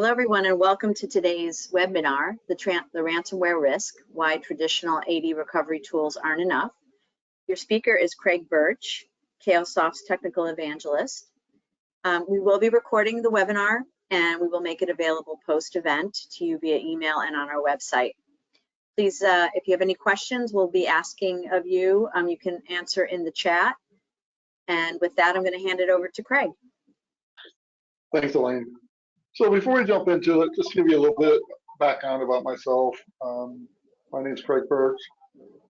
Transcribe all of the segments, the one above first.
Hello, everyone, and welcome to today's webinar, the Ransomware Risk, Why Traditional AD Recovery Tools Aren't Enough. Your speaker is Craig Birch, Cayosoft's Technical Evangelist. We will be recording the webinar, and we will make it available post-event to you via email and on our website. Please, if you have any questions, we'll be asking of you. You can answer in the chat. And with that, I'm going to hand it over to Craig. Thanks, Elaine. So before we jump into it, just to give you a little bit of background about myself. My name is Craig Birch.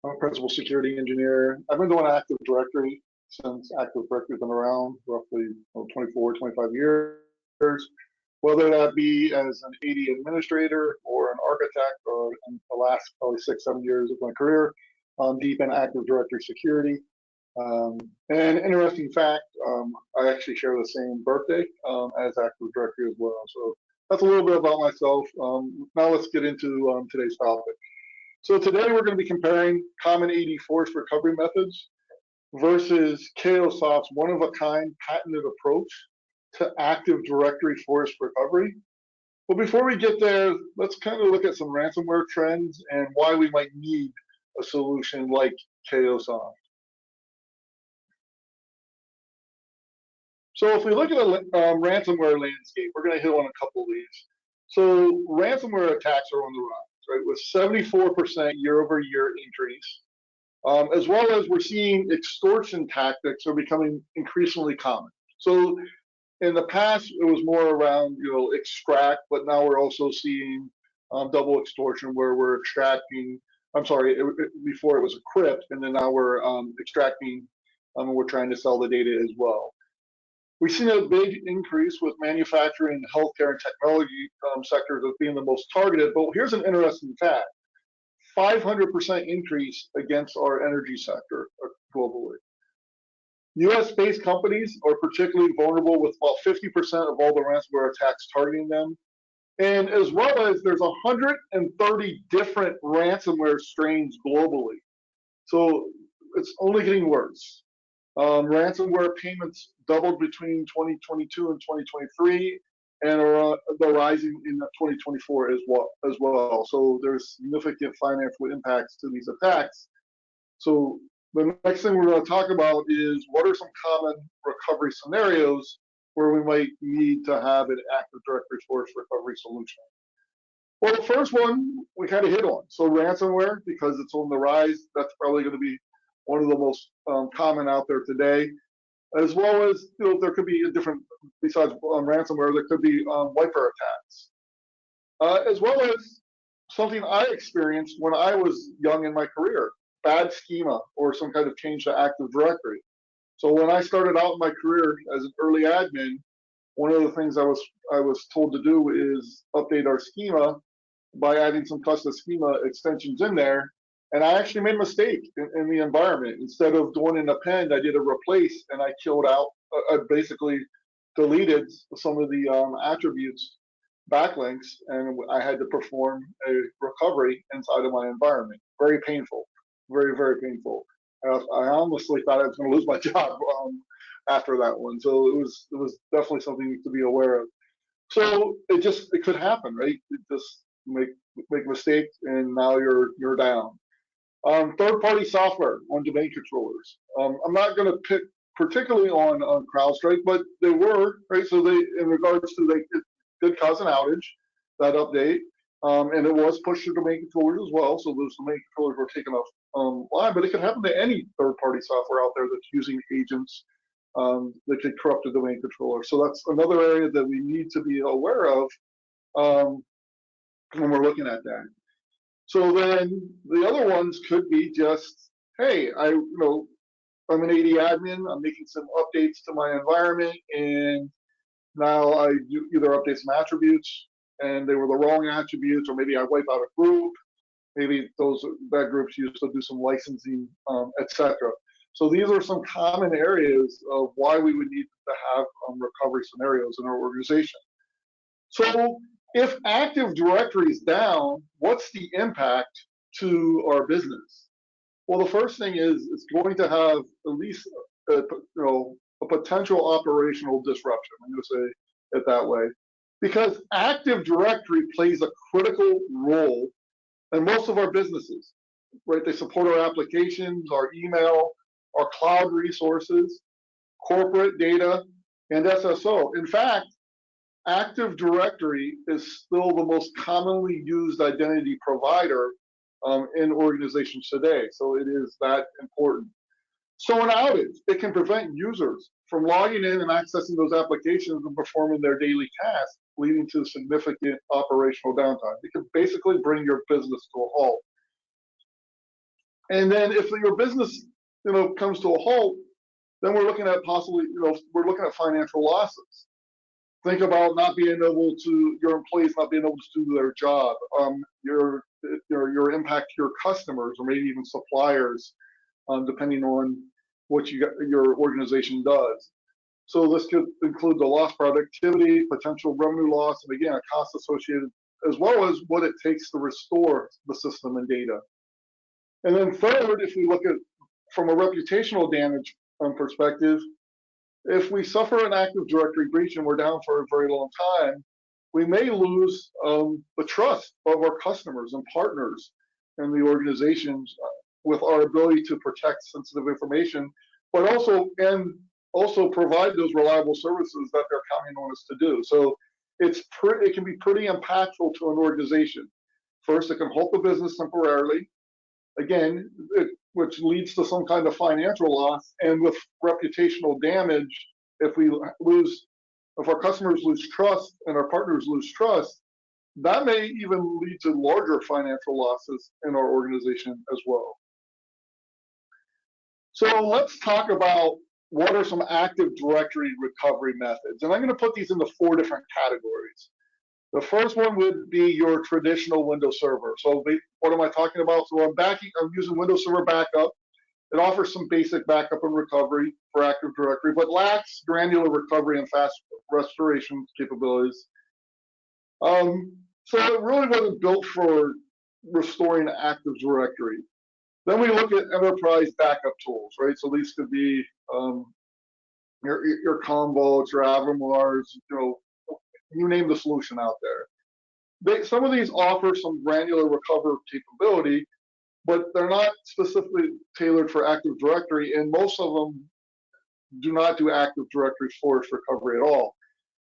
I'm a principal security engineer. I've been doing Active Directory since Active Directory's been around, roughly 24, 25 years. Whether that be as an AD administrator or an architect, or in the last probably 6-7 years of my career, I'm deep in Active Directory security. And interesting fact, I actually share the same birthday as Active Directory as well. So that's a little bit about myself. Now let's get into today's topic. So today we're going to be comparing common AD force recovery methods versus Cayosoft's one-of-a-kind patented approach to Active Directory force recovery. But before we get there, let's kind of look at some ransomware trends and why we might need a solution like Cayosoft. So if we look at the ransomware landscape, we're going to hit on a couple of these. So ransomware attacks are on the rise, right, with 74% year-over-year increase, as well as we're seeing extortion tactics are becoming increasingly common. So in the past, it was more around, extract, but now we're also seeing double extortion where we're extracting, before it was encrypt, and then now we're extracting, and we're trying to sell the data as well. We've seen a big increase with manufacturing, healthcare, and technology sectors as being the most targeted, but here's an interesting fact. 500% increase against our energy sector globally. US-based companies are particularly vulnerable with about 50% of all the ransomware attacks targeting them. And as well as there's 130 different ransomware strains globally. So it's only getting worse. Ransomware payments doubled between 2022 and 2023 and are rising in 2024 as well. So there's significant financial impacts to these attacks. So the next thing we're going to talk about is what are some common recovery scenarios where we might need to have an Active Directory force recovery solution. Well, the first one we kind of hit on. So ransomware, because it's on the rise, that's probably going to be one of the most common out there today, as well as there could be a different, besides ransomware, there could be wiper attacks, as well as something I experienced when I was young in my career, bad schema or some kind of change to Active Directory. So when I started out in my career as an early admin, one of the things I was told to do is update our schema by adding some custom schema extensions in there. And I actually made a mistake in the environment. Instead of doing an append, I did a replace, and I killed out, I basically deleted some of the attributes, backlinks, and I had to perform a recovery inside of my environment. Very painful, very, very painful. I honestly thought I was going to lose my job after that one. So it was definitely something to be aware of. So it could happen, right? It just make mistakes, and now you're down. Third-party software on domain controllers. I'm not going to pick particularly on CrowdStrike, but they were, right? So they, in regards to, it did cause an outage, that update, and it was pushed to domain controllers as well. So those domain controllers were taken offline, but it could happen to any third-party software out there that's using agents that could corrupt the domain controller. So that's another area that we need to be aware of when we're looking at that. So then the other ones could be just, hey, I'm an AD admin, I'm making some updates to my environment, and now I either update some attributes and they were the wrong attributes, or maybe I wipe out a group, maybe that group's used to do some licensing, etc. So these are some common areas of why we would need to have recovery scenarios in our organization. So if Active Directory is down, what's the impact to our business? Well, the first thing is it's going to have at least a potential operational disruption. I'm going to say it that way, Because Active Directory plays a critical role in most of our businesses, right? They support our applications, our email, our cloud resources, corporate data, and SSO. In fact, Active Directory is still the most commonly used identity provider in organizations today. So it is that important. So an outage, it can prevent users from logging in and accessing those applications and performing their daily tasks, leading to significant operational downtime. It can basically bring your business to a halt. And then if your business, comes to a halt, then we're looking at possibly, we're looking at financial losses. Think about not being able to, your employees not being able to do their job, your impact to your customers or maybe even suppliers, depending on what your organization does. So this could include the lost productivity, potential revenue loss, and again, a cost associated, as well as what it takes to restore the system and data. And then third, if we look at from a reputational damage perspective, if we suffer an Active Directory breach and we're down for a very long time, we may lose the trust of our customers and partners and the organizations with our ability to protect sensitive information, but also provide those reliable services that they're counting on us to do. So it can be pretty impactful to an organization. First, it can halt the business temporarily, again, which leads to some kind of financial loss, and with reputational damage, if our customers lose trust and our partners lose trust, that may even lead to larger financial losses in our organization as well. So let's talk about what are some Active Directory recovery methods. And I'm going to put these into 4 different categories. The first one would be your traditional Windows Server. So what am I talking about? So I'm using Windows Server Backup. It offers some basic backup and recovery for Active Directory, but lacks granular recovery and fast restoration capabilities. So it really wasn't built for restoring Active Directory. Then we look at enterprise backup tools, right? So these could be your Commvaults, your Avamars, you name the solution out there. Some of these offer some granular recovery capability, but they're not specifically tailored for Active Directory, and most of them do not do Active Directory storage recovery at all.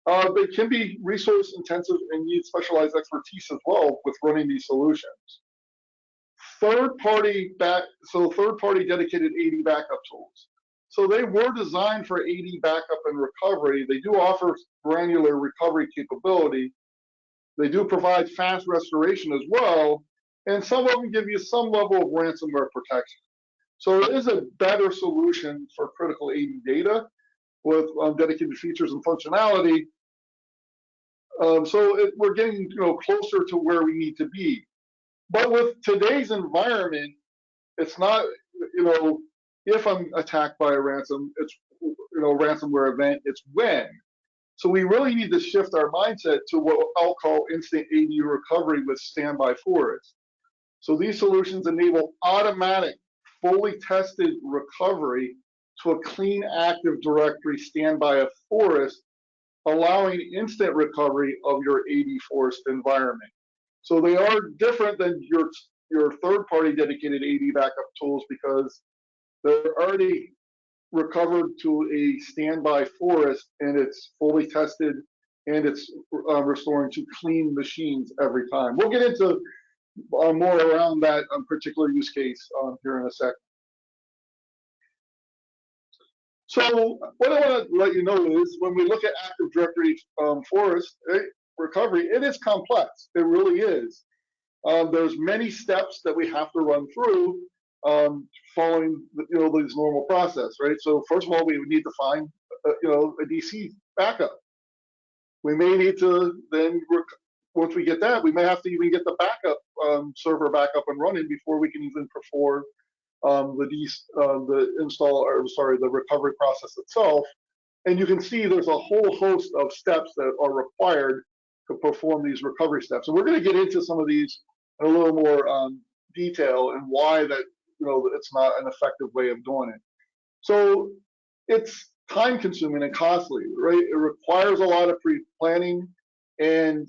They can be resource intensive and need specialized expertise as well with running these solutions. Third-party dedicated AD backup tools. So they were designed for AD backup and recovery. They do offer granular recovery capability. They do provide fast restoration as well, and some of them give you some level of ransomware protection. So it is a better solution for critical AD data with dedicated features and functionality. We're getting closer to where we need to be. But with today's environment, it's not, if I'm attacked by a ransomware event, it's when. So we really need to shift our mindset to what I'll call instant AD recovery with standby forest. So these solutions enable automatic, fully tested recovery to a clean Active Directory standby forest, allowing instant recovery of your AD forest environment. So they are different than your third-party dedicated AD backup tools because they're already recovered to a standby forest, and it's fully tested, and it's restoring to clean machines every time. We'll get into more around that particular use case here in a second. So what I want to let you know is when we look at Active Directory forest recovery, it is complex. It really is. There's many steps that we have to run through following these normal process, right? So first of all, we would need to find a DC backup. We may need to then, once we get that, we may have to even get the backup server back up and running before we can even perform the recovery process itself. And you can see there's a whole host of steps that are required to perform these recovery steps. And we're going to get into some of these in a little more detail and why that it's not an effective way of doing it. So it's time consuming and costly, right? It requires a lot of pre-planning And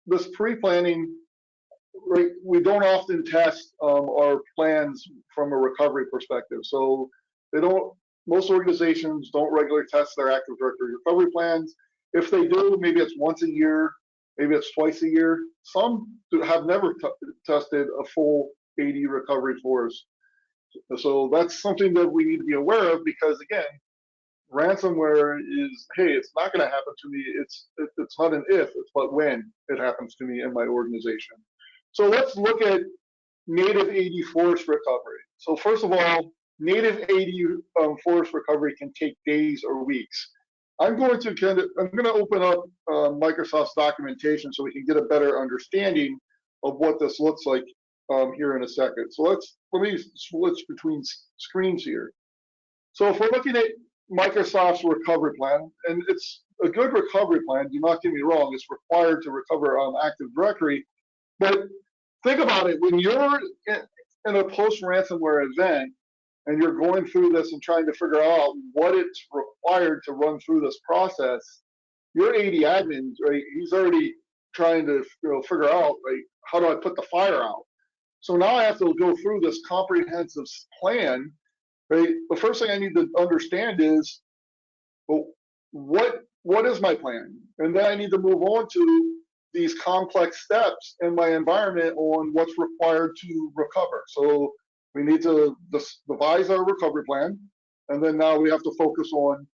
this pre-planning, right, we don't often test our plans from a recovery perspective. So they don't, most organizations don't regularly test their Active Directory recovery plans. If they do, maybe it's once a year, maybe it's twice a year. Some have never tested a full AD recovery for us. So that's something that we need to be aware of, because again, ransomware is, hey, it's not going to happen to me. It's not an if, it's but when it happens to me in my organization. So let's look at native AD forest recovery. So first of all, native AD forest recovery can take days or weeks. I'm going to open up Microsoft's documentation so we can get a better understanding of what this looks like here in a second. So let me switch between screens here. So if we're looking at Microsoft's recovery plan, and it's a good recovery plan, do not get me wrong, it's required to recover Active Directory, but think about it, when you're in a post-ransomware event and you're going through this and trying to figure out what it's required to run through this process, your AD admin, right, he's already trying to figure out, right, how do I put the fire out? So now I have to go through this comprehensive plan, right? The first thing I need to understand is, well, what is my plan? And then I need to move on to these complex steps in my environment on what's required to recover. So we need to devise our recovery plan, and then now we have to focus on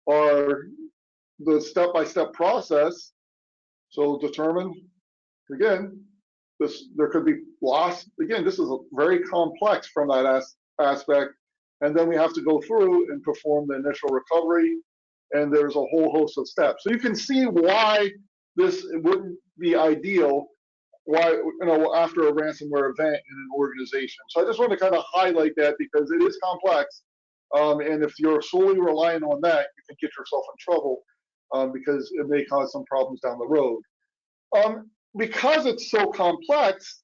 the step-by-step process. So determine, again, there could be loss. Again, this is very complex from that aspect, and then we have to go through and perform the initial recovery, and there's a whole host of steps. So you can see why this wouldn't be ideal, why, after a ransomware event in an organization. So I just want to kind of highlight that, because it is complex, and if you're solely relying on that, you can get yourself in trouble, because it may cause some problems down the road. Because it's so complex,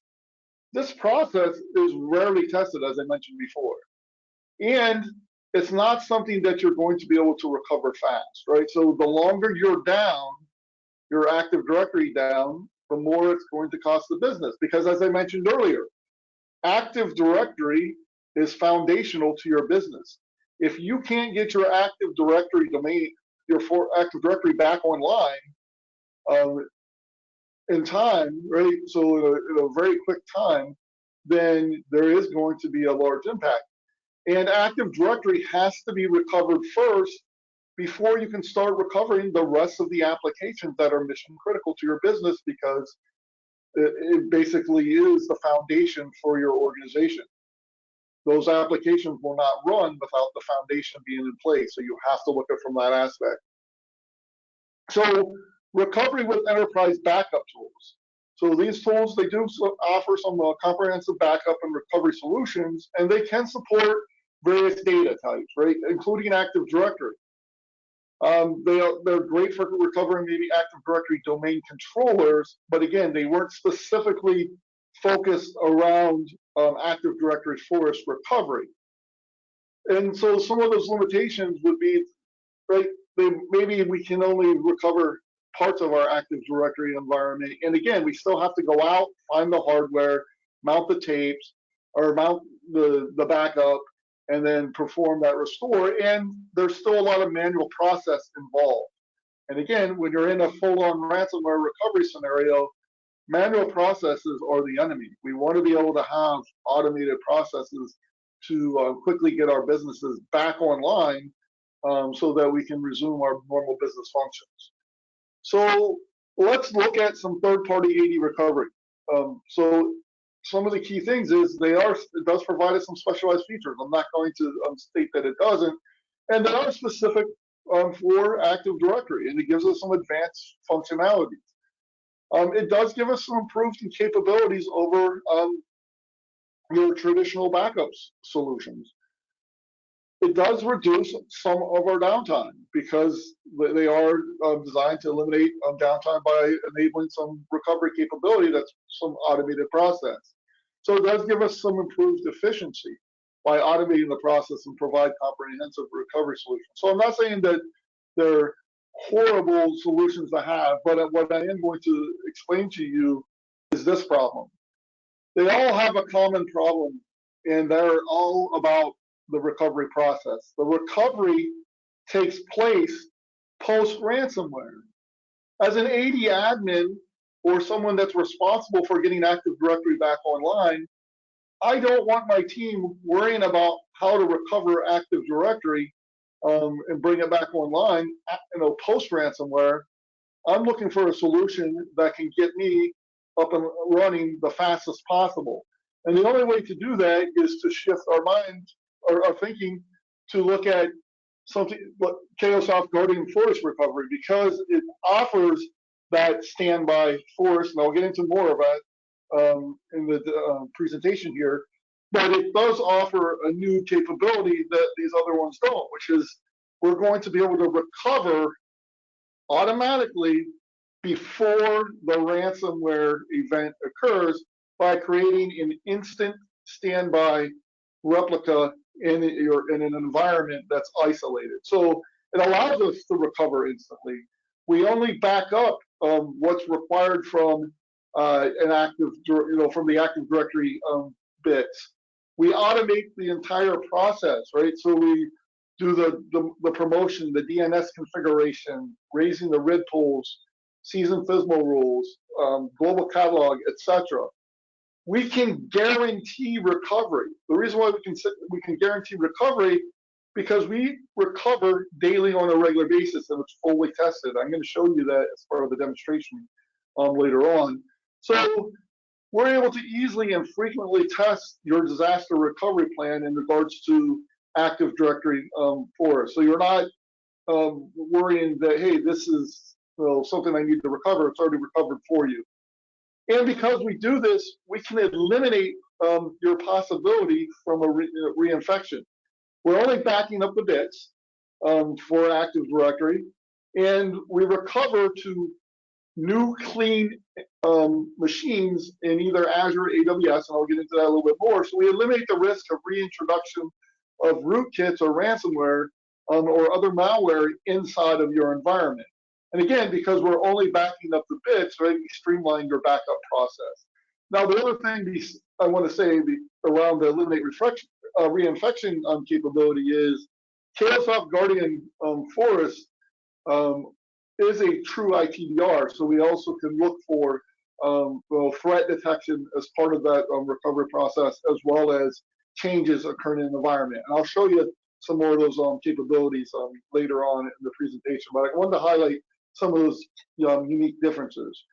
this process is rarely tested, as I mentioned before. And it's not something that you're going to be able to recover fast, right? So the longer you're down, your Active Directory down, the more it's going to cost the business. Because as I mentioned earlier, Active Directory is foundational to your business. If you can't get your Active Directory domain, your Active Directory back online in time, right? So in a very quick time, then there is going to be a large impact. And Active Directory has to be recovered first before you can start recovering the rest of the applications that are mission critical to your business, because it basically is the foundation for your organization. Those applications will not run without the foundation being in place, so you have to look at it from that aspect. So recovery with enterprise backup tools. So these tools, they do offer some comprehensive backup and recovery solutions, and they can support various data types, right, including Active Directory. They're great for recovering maybe Active Directory domain controllers, but again, they weren't specifically focused around Active Directory forest recovery. And so some of those limitations would be, right, maybe we can only recover parts of our Active Directory environment. And again, we still have to go out, find the hardware, mount the tapes, or mount the backup, and then perform that restore. And there's still a lot of manual process involved. And again, when you're in a full-on ransomware recovery scenario, manual processes are the enemy. We want to be able to have automated processes to quickly get our businesses back online, so that we can resume our normal business functions. So let's look at some third-party AD recovery. So some of the key things is it does provide us some specialized features. I'm not going to state that it doesn't, and they are specific for Active Directory, and it gives us some advanced functionalities. It does give us some improved capabilities over your traditional backups solutions. It does reduce some of our downtime, because they are designed to eliminate downtime by enabling some recovery capability that's some automated process. So it does give us some improved efficiency by automating the process and provide comprehensive recovery solutions. So I'm not saying that they're horrible solutions to have, but what I am going to explain to you is this problem. They all have a common problem, and they're all about the recovery process. The recovery takes place post ransomware. As an AD admin or someone that's responsible for getting Active Directory back online, I don't want my team worrying about how to recover Active Directory and bring it back online, post ransomware. I'm looking for a solution that can get me up and running the fastest possible. And the only way to do that is to shift our mind, or our thinking, to look at something like Cayosoft Guardian Forest Recovery, because it offers that standby forest, and I'll get into more of that in the presentation here, but it does offer a new capability that these other ones don't, which is we're going to be able to recover automatically before the ransomware event occurs by creating an instant standby replica in an environment that's isolated. So it allows us to recover instantly. We only back up what's required from an active, from the Active Directory bits. We automate the entire process, right? So we do the promotion, the DNS configuration, raising the RID pools, season FSMO rules, global catalog, etc. We can guarantee recovery. The reason why we can guarantee recovery, because we recover daily on a regular basis and it's fully tested. I'm going to show you that as part of the demonstration later on. So we're able to easily and frequently test your disaster recovery plan in regards to Active Directory for us. So you're not worrying that, hey, this is something I need to recover. It's already recovered for you. And because we do this, we can eliminate your possibility from a reinfection. We're only backing up the bits for Active Directory, and we recover to new clean machines in either Azure or AWS, and I'll get into that a little bit more. So we eliminate the risk of reintroduction of rootkits or ransomware or other malware inside of your environment. And again, because we're only backing up the bits, right, we streamline your backup process. Now, the other thing I want to say around the eliminate reinfection capability is Cayosoft Guardian Forest is a true ITDR, so we also can look for threat detection as part of that recovery process, as well as changes occurring in the environment. And I'll show you some more of those capabilities later on in the presentation, but I wanted to highlight some of those unique differences.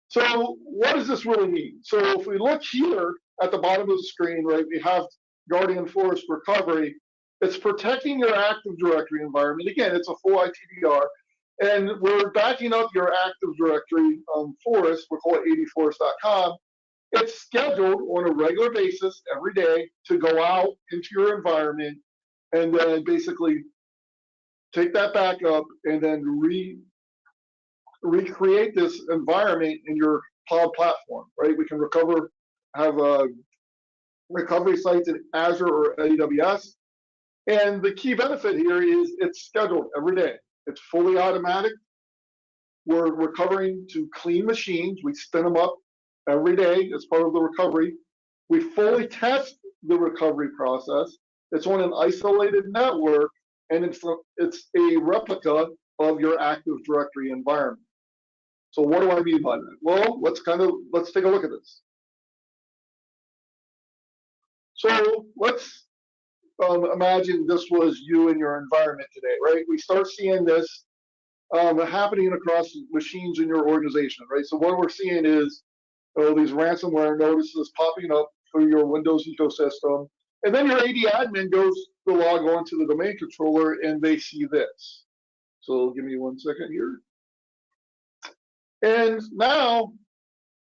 So what does this really mean? So if we look here at the bottom of the screen, right, we have Guardian Forest Recovery. It's protecting your Active Directory environment. Again, it's a full ITDR. And we're backing up your Active Directory forest. We call it adforest.com. It's scheduled on a regular basis every day to go out into your environment and then basically take that back up and then recreate this environment in your cloud platform, right? We can have recovery sites in Azure or AWS. And the key benefit here is it's scheduled every day. It's fully automatic. We're recovering to clean machines. We spin them up every day as part of the recovery. We fully test the recovery process. It's on an isolated network, and it's a replica of your Active Directory environment. So what do I mean by that? Well, let's take a look at this. So let's imagine this was you in your environment today, right? We start seeing this happening across machines in your organization, right? So what we're seeing is these ransomware notices popping up through your Windows ecosystem, and then your AD admin goes to log on to the domain controller and they see this. So give me 1 second here. And now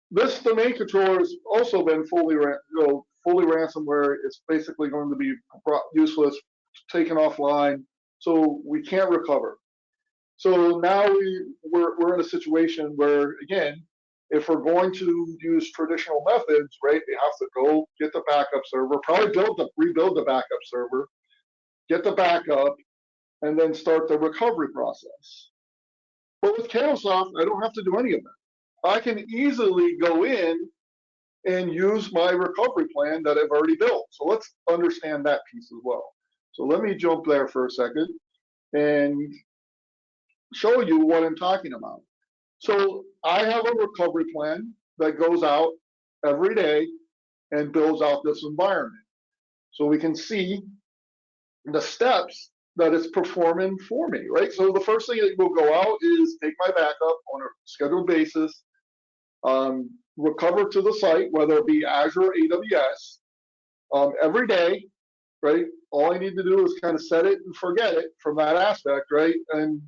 this domain controller has also been fully ransomware. It's basically going to be useless, taken offline, so we can't recover. So now we're in a situation where, again, if we're going to use traditional methods, right, we have to go get the backup server, probably rebuild the backup server, get the backup, and then start the recovery process. But with Cayosoft, I don't have to do any of that. I can easily go in and use my recovery plan that I've already built. So let's understand that piece as well. So let me jump there for a second and show you what I'm talking about. So I have a recovery plan that goes out every day and builds out this environment. So we can see the steps that it's performing for me, right? So the first thing that will go out is take my backup on a scheduled basis, recover to the site, whether it be Azure or AWS, every day, right? All I need to do is kind of set it and forget it from that aspect, right? And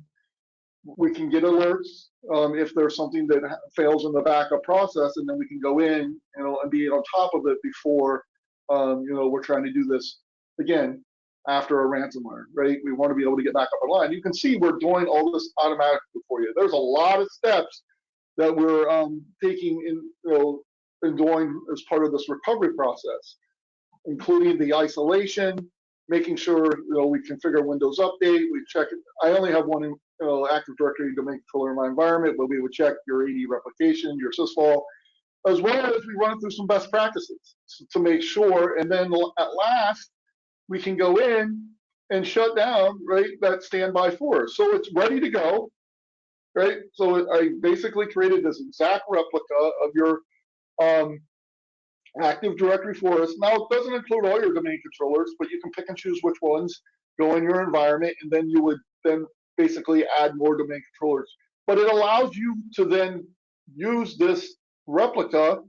we can get alerts if there's something that fails in the backup process, and then we can go in, and be on top of it before, we're trying to do this again after a ransomware, right? We want to be able to get back up online. You can see we're doing all this automatically for you. There's a lot of steps that we're taking and doing as part of this recovery process, including the isolation, making sure we configure Windows Update. We check it. I only have one Active Directory domain controller in my environment, but we would check your AD replication, your sysvol, as well as we run through some best practices to make sure. And then at last, we can go in and shut down, right, that standby force. So it's ready to go, right? So I basically created this exact replica of your Active Directory for us. Now, it doesn't include all your domain controllers, but you can pick and choose which ones go in your environment, and then you would then basically add more domain controllers. But it allows you to then use this replica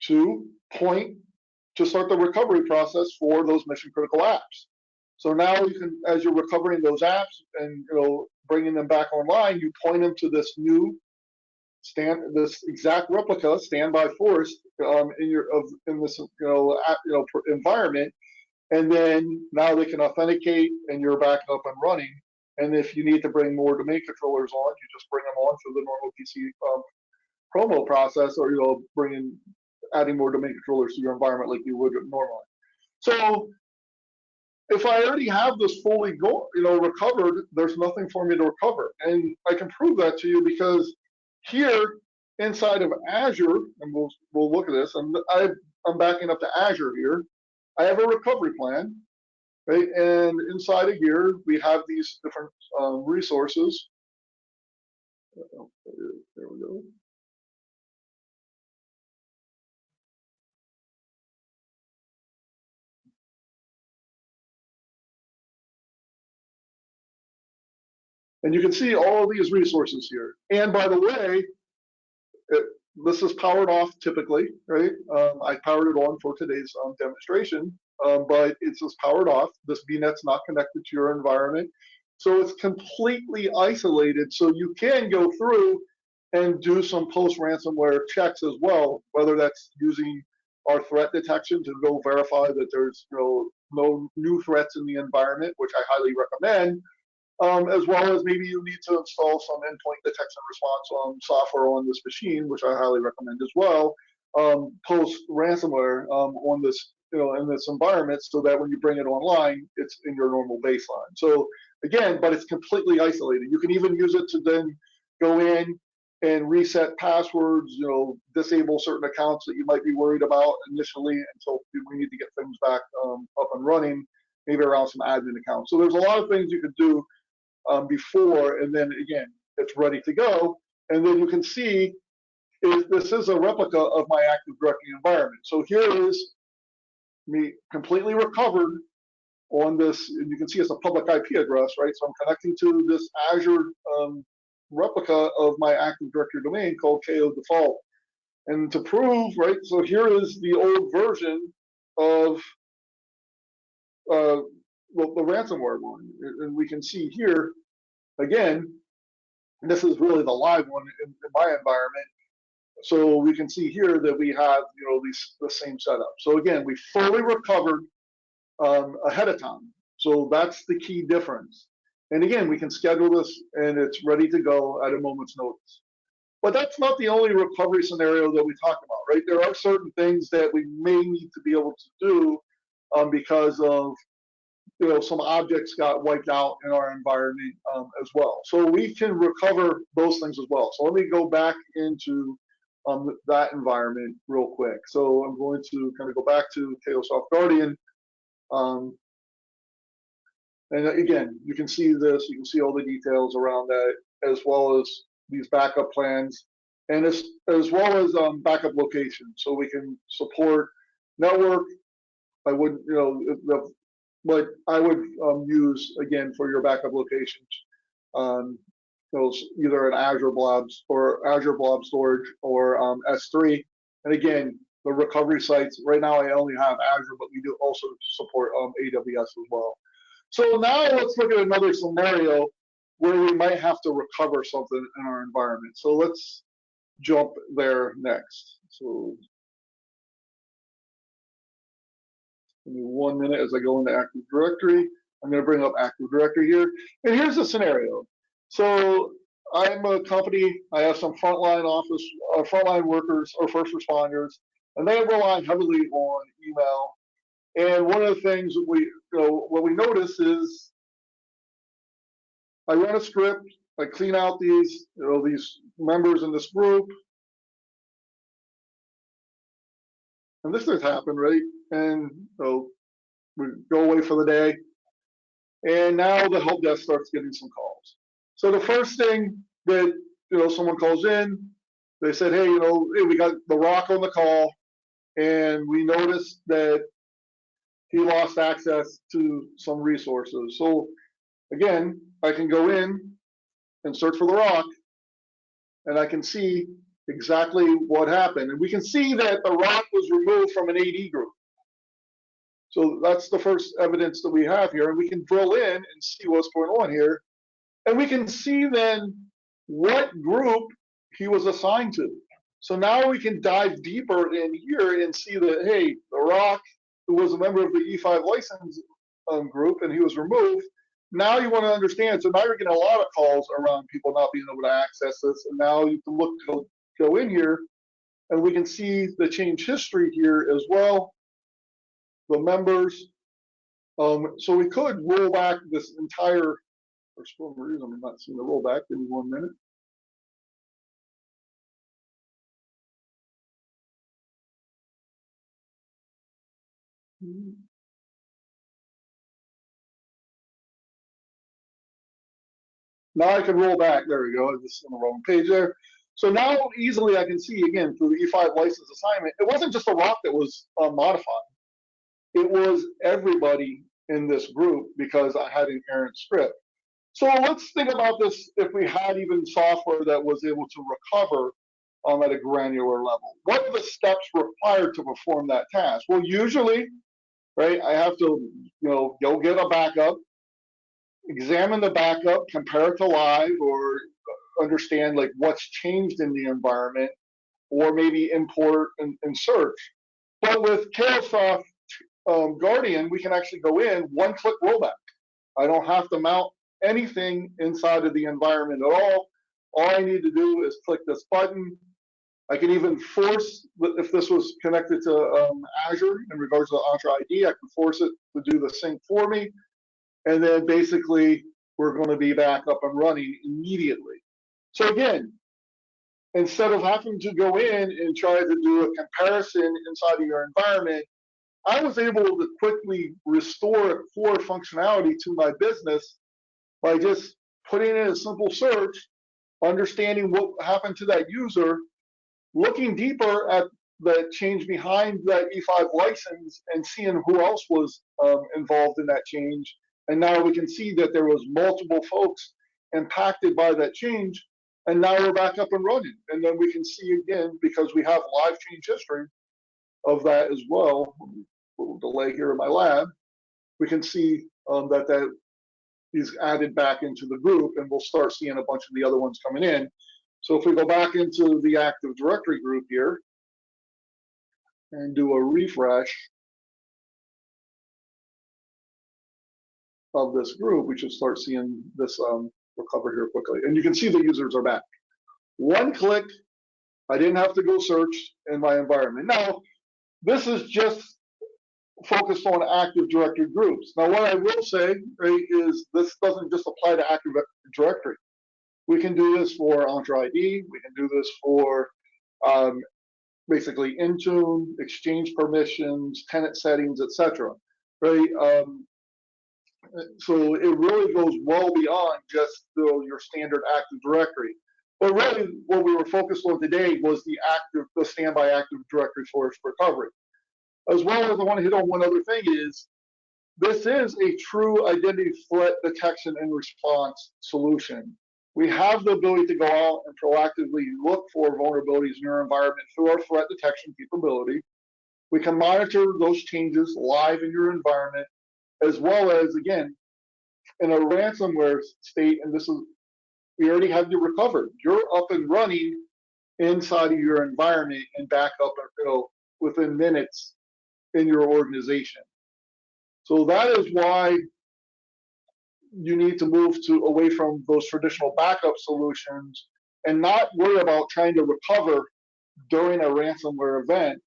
to point to start the recovery process for those mission critical apps. So now you can, as you're recovering those apps and bringing them back online, you point them to this new this exact replica standby force in this environment, and then now they can authenticate and you're back up and running. And if you need to bring more domain controllers on, you just bring them on through the normal PC promo process, or adding more domain controllers to your environment like you would normally. So if I already have this fully recovered, there's nothing for me to recover, and I can prove that to you because here inside of Azure, and we'll look at this. I'm backing up to Azure here. I have a recovery plan, right? And inside of here, we have these different resources. There we go. And you can see all of these resources here. And by the way, this is powered off typically, right? I powered it on for today's demonstration, but it's just powered off. This VNet's not connected to your environment. So it's completely isolated. So you can go through and do some post-ransomware checks as well, whether that's using our threat detection to go verify that there's no new threats in the environment, which I highly recommend. As well as maybe you need to install some endpoint detection response software on this machine, which I highly recommend as well, post ransomware on this, in this environment, so that when you bring it online, it's in your normal baseline. So again, but it's completely isolated. You can even use it to then go in and reset passwords, disable certain accounts that you might be worried about initially until we need to get things back up and running, maybe around some admin accounts. So there's a lot of things you could do before, and then again, it's ready to go. And then you can see this is a replica of my Active Directory environment. So here is me completely recovered on this, and you can see it's a public IP address, right? So I'm connecting to this Azure replica of my Active Directory domain called KO default. And to prove, right, so here is the old version of the ransomware one, and we can see here again, this is really the live one in my environment. So we can see here that we have the same setup. So again, we fully recovered ahead of time. So that's the key difference. And again, we can schedule this and it's ready to go at a moment's notice. But that's not the only recovery scenario that we talk about, right? There are certain things that we may need to be able to do because of some objects got wiped out in our environment as well. So we can recover those things as well. So let me go back into that environment real quick. So I'm going to kind of go back to Cayosoft Guardian. And again, you can see this, you can see all the details around that, as well as these backup plans, and as well as backup locations. So we can support network. I would, what I would use again for your backup locations, those either an Azure Blobs or Azure Blob Storage or S3. And again, the recovery sites, right now I only have Azure, but we do also support AWS as well. So now let's look at another scenario where we might have to recover something in our environment. So let's jump there next. So give me 1 minute as I go into Active Directory. I'm going to bring up Active Directory here. And here's the scenario. So I'm a company, I have some frontline workers or first responders, and they rely heavily on email. And one of the things that what we notice is I run a script, I clean out these members in this group, and this has happened, right? And we go away for the day, and now the help desk starts getting some calls. So the first thing that someone calls in, they said, hey, hey, we got the Rock on the call, and we noticed that he lost access to some resources. So again, I can go in and search for the Rock, and I can see exactly what happened. And we can see that the Rock was removed from an AD group. So that's the first evidence that we have here. And we can drill in and see what's going on here. And we can see then what group he was assigned to. So now we can dive deeper in here and see that, hey, the Rock, who was a member of the E5 license group, and he was removed. Now you want to understand, so now you're getting a lot of calls around people not being able to access this, and now you can go in here, and we can see the change history here as well, the members. So we could roll back this entire, for some reason I'm not seeing the rollback, give me 1 minute. Now I can roll back. There we go. This is on the wrong page there. So now easily I can see again through the E5 license assignment. It wasn't just a Rock that was modified. It was everybody in this group because I had an errant script. So let's think about this if we had even software that was able to recover at a granular level. What are the steps required to perform that task? Well, usually, right, I have to go get a backup, examine the backup, compare it to live, or understand like what's changed in the environment, or maybe import and search. But with Cayosoft Guardian, we can actually go in one-click rollback. I don't have to mount anything inside of the environment at all. All I need to do is click this button. I can even force, if this was connected to Azure in regards to the Entra ID, I can force it to do the sync for me. And then basically, we're going to be back up and running immediately. So again, instead of having to go in and try to do a comparison inside of your environment, I was able to quickly restore core functionality to my business by just putting in a simple search, understanding what happened to that user, looking deeper at the change behind that E5 license and seeing who else was involved in that change. And now we can see that there was multiple folks impacted by that change. And now we're back up and running. And then we can see again, because we have live change history of that as well. A little delay here in my lab. We can see that is added back into the group, and we'll start seeing a bunch of the other ones coming in. So if we go back into the Active Directory group here and do a refresh of this group, we should start seeing this recover here quickly. And you can see the users are back. One click, I didn't have to go search in my environment. Now, this is just focused on Active Directory groups. Now, what I will say, right, is this doesn't just apply to Active Directory. We can do this for Entra ID. We can do this for basically Intune, Exchange permissions, tenant settings, etc. Right? So it really goes well beyond just your standard Active Directory. But really, what we were focused on today was the standby Active Directory forest recovery. As well as I want to hit on one other thing is, this is a true identity threat detection and response solution. We have the ability to go out and proactively look for vulnerabilities in your environment through our threat detection capability. We can monitor those changes live in your environment, as well as, again, in a ransomware state, and this is, we already have you recovered. You're up and running inside of your environment and back up, within minutes in your organization. So that is why you need to move away from those traditional backup solutions and not worry about trying to recover during a ransomware event.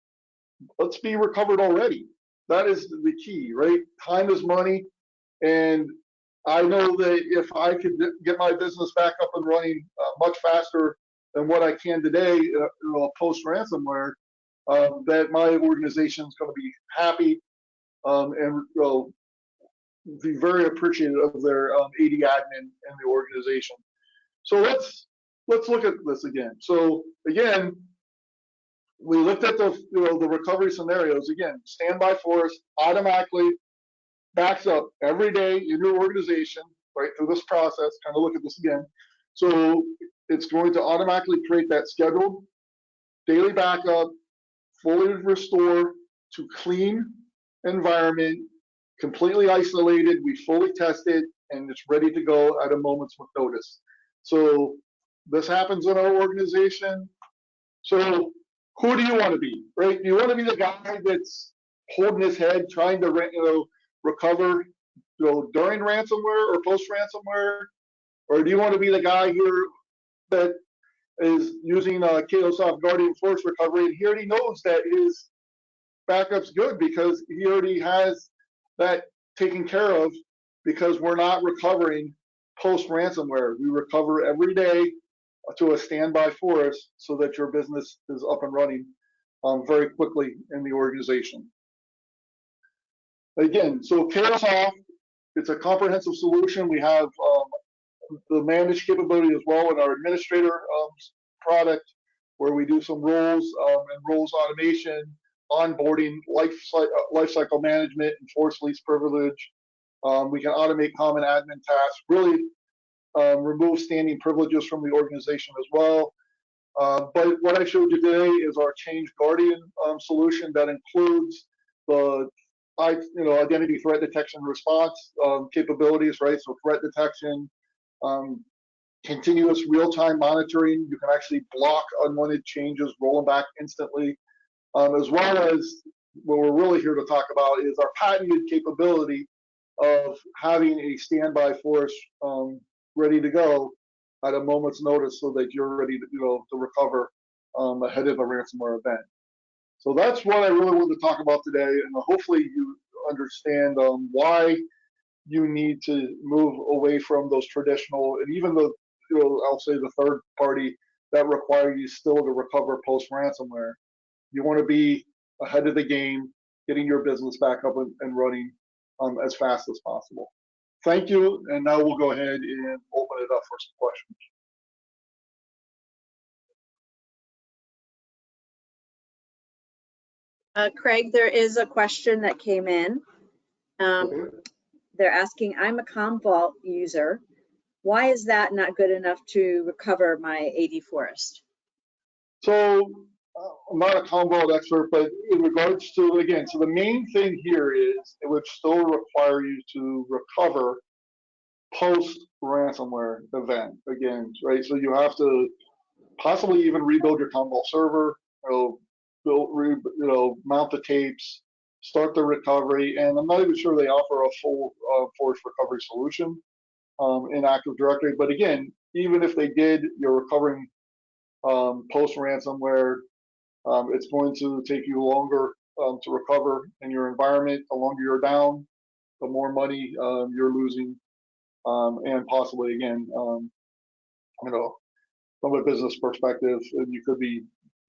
Let's be recovered already. That is the key, right? Time is money. And I know that if I could get my business back up and running much faster than what I can today, post ransomware, that my organization is going to be happy and be very appreciative of their AD admin and the organization. So let's look at this again. So again, we looked at the recovery scenarios. Again, standby forest automatically backs up every day in your organization, right, through this process. Kind of look at this again. So it's going to automatically create that scheduled daily backup, fully restore to clean environment, completely isolated. We fully tested, and it's ready to go at a moment's notice. So this happens in our organization. So who do you want to be, right? Do you want to be the guy that's holding his head, trying to recover during ransomware or post ransomware, or do you want to be the guy here that is using Cayosoft Guardian Force Recovery, and he already knows that his backup's good because he already has that taken care of, because we're not recovering post ransomware. We recover every day to a standby force so that your business is up and running very quickly in the organization. Again, so Cayosoft, it's a comprehensive solution. We have the managed capability as well in our administrator product, where we do some roles and roles automation, onboarding, lifecycle management, enforce least privilege. We can automate common admin tasks, really remove standing privileges from the organization as well. But what I showed you today is our Change Guardian solution that includes the identity threat detection response capabilities, right? So threat detection, continuous real-time monitoring. You can actually block unwanted changes, roll them back instantly, as well as what we're really here to talk about is our patented capability of having a standby force ready to go at a moment's notice, so that you're ready to recover ahead of a ransomware event. So that's what I really wanted to talk about today, and hopefully you understand why you need to move away from those traditional, and even the I'll say the third party that require you still to recover post ransomware. You want to be ahead of the game, getting your business back up and running as fast as possible. Thank you, and now we'll go ahead and open it up for some questions. Craig, there is a question that came in. Okay. They're asking, I'm a Commvault user. Why is that not good enough to recover my AD forest? So I'm not a Commvault expert, but in regards to, again, so the main thing here is it would still require you to recover post ransomware event again, right? So you have to possibly even rebuild your Commvault server, mount the tapes, start the recovery, and I'm not even sure they offer a full force recovery solution in Active Directory. But again, even if they did, you're recovering post ransomware. It's going to take you longer to recover in your environment. The longer you're down, the more money you're losing, and possibly again, you know, from a business perspective, you could be,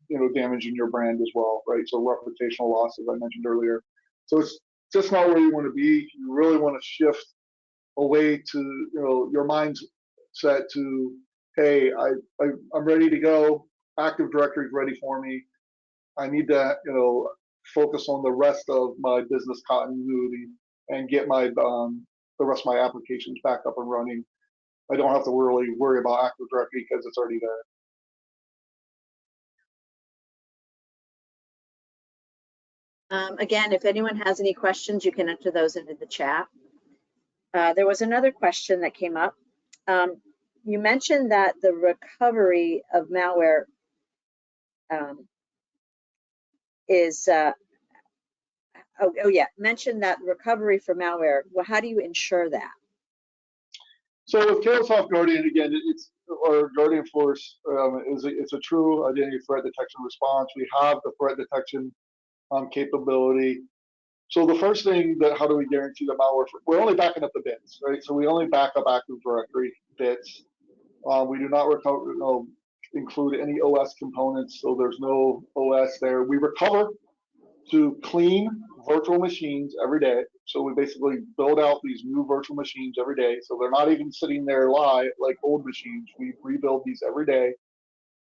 you know, damaging your brand as well, right? So reputational loss, as I mentioned earlier. So it's just not where you want to be. You really want to shift away to, you know, your mind's set to, hey, I'm ready to go. Active Directory is ready for me. I need to, you know, focus on the rest of my business continuity and get my the rest of my applications back up and running. I don't have to really worry about Active Directory because it's already there. Again, if anyone has any questions, you can enter those into the chat. There was another question that came up. You mentioned that the recovery of malware mentioned that recovery for malware. Well, how do you ensure that? So with Cayosoft Guardian, again, or Guardian Force, it's a true identity threat detection response. We have the threat detection capability. So the first thing how do we guarantee the malware? We're only backing up the bits, right? So we only back up Active Directory bits. We do not include any OS components, so there's no OS there. We recover to clean virtual machines every day. So we basically build out these new virtual machines every day. So they're not even sitting there live like old machines. We rebuild these every day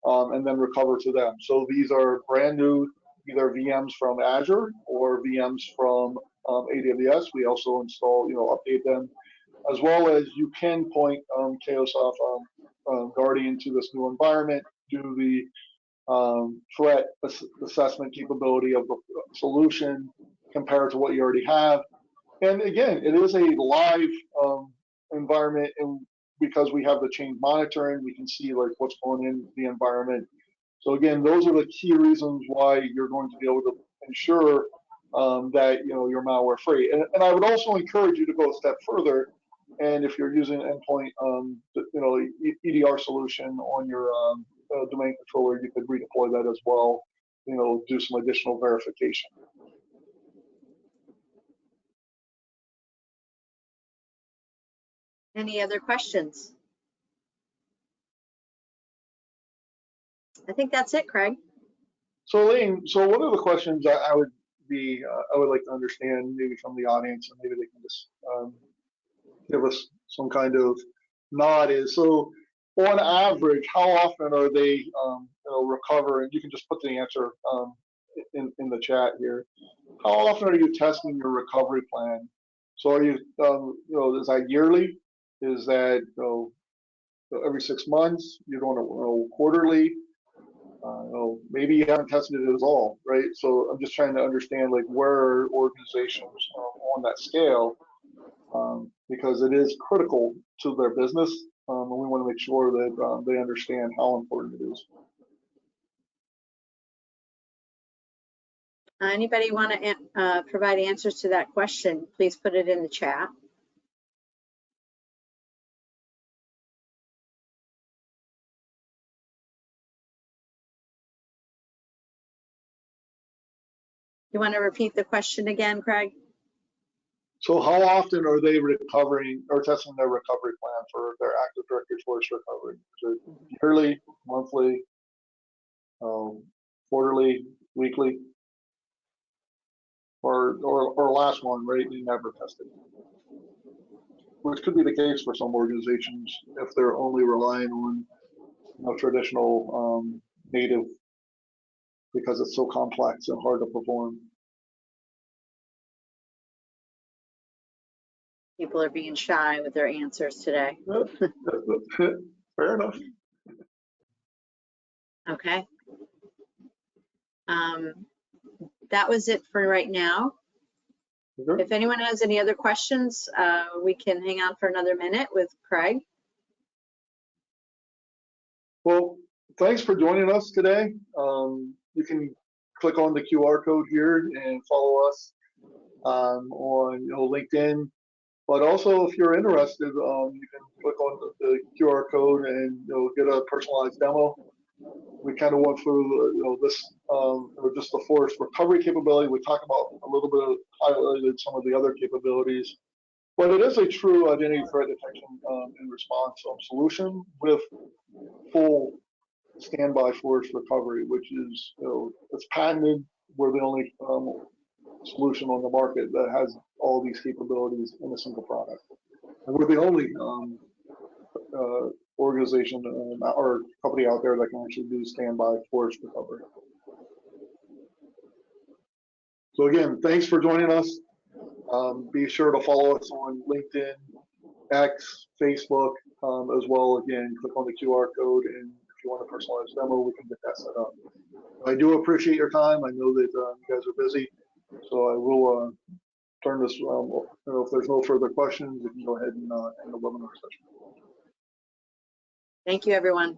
and then recover to them. So these are brand new, either VMs from Azure or VMs from AWS. We also install, update them, as well as you can point Cayosoft Guardian to this new environment, do the threat assessment capability of the solution compared to what you already have. And again, it is a live environment, and because we have the change monitoring, we can see like what's going in the environment. So again, those are the key reasons why you're going to be able to ensure that you're malware free. And I would also encourage you to go a step further. And if you're using an endpoint, EDR solution on your domain controller, you could redeploy that as well. Do some additional verification. Any other questions? I think that's it, Craig. So, Elaine, one of the questions I would like to understand maybe from the audience, and maybe they can just give us some kind of nod, is so on average, how often are they recover? And you can just put the answer in the chat here. How often are you testing your recovery plan? So are you, is that yearly? Is that every 6 months? You're doing it quarterly? Maybe you haven't tested it at all, right? So I'm just trying to understand like where organizations on that scale, because it is critical to their business, and we want to make sure that they understand how important it is. Anybody want to provide answers to that question? Please put it in the chat. You want to repeat the question again, Craig? So how often are they recovering or testing their recovery plan for their Active Directory force recovery? Is it yearly, monthly, quarterly, weekly? Or last one, right? You never tested, which could be the case for some organizations if they're only relying on traditional native, because it's so complex and hard to perform. People are being shy with their answers today. Fair enough. Okay. That was it for right now. Okay. If anyone has any other questions, we can hang on for another minute with Craig. Well, thanks for joining us today. You can click on the QR code here and follow us on LinkedIn. But also, if you're interested, you can click on the QR code and get a personalized demo. We kind of went through this just the forest recovery capability. We talked about a little bit of highlighted some of the other capabilities, but it is a true identity threat detection and response solution with full standby forest recovery, which is it's patented. We're the only solution on the market that has all these capabilities in a single product, and we're the only organization or company out there that can actually do standby forest recovery. So again, thanks for joining us. Be sure to follow us on LinkedIn, X, Facebook, as well. Again, click on the QR code, and if you want a personalized demo, we can get that set up. I do appreciate your time. I know that you guys are busy, so I will turn this. If there's no further questions, we can go ahead and end the webinar session. Thank you, everyone.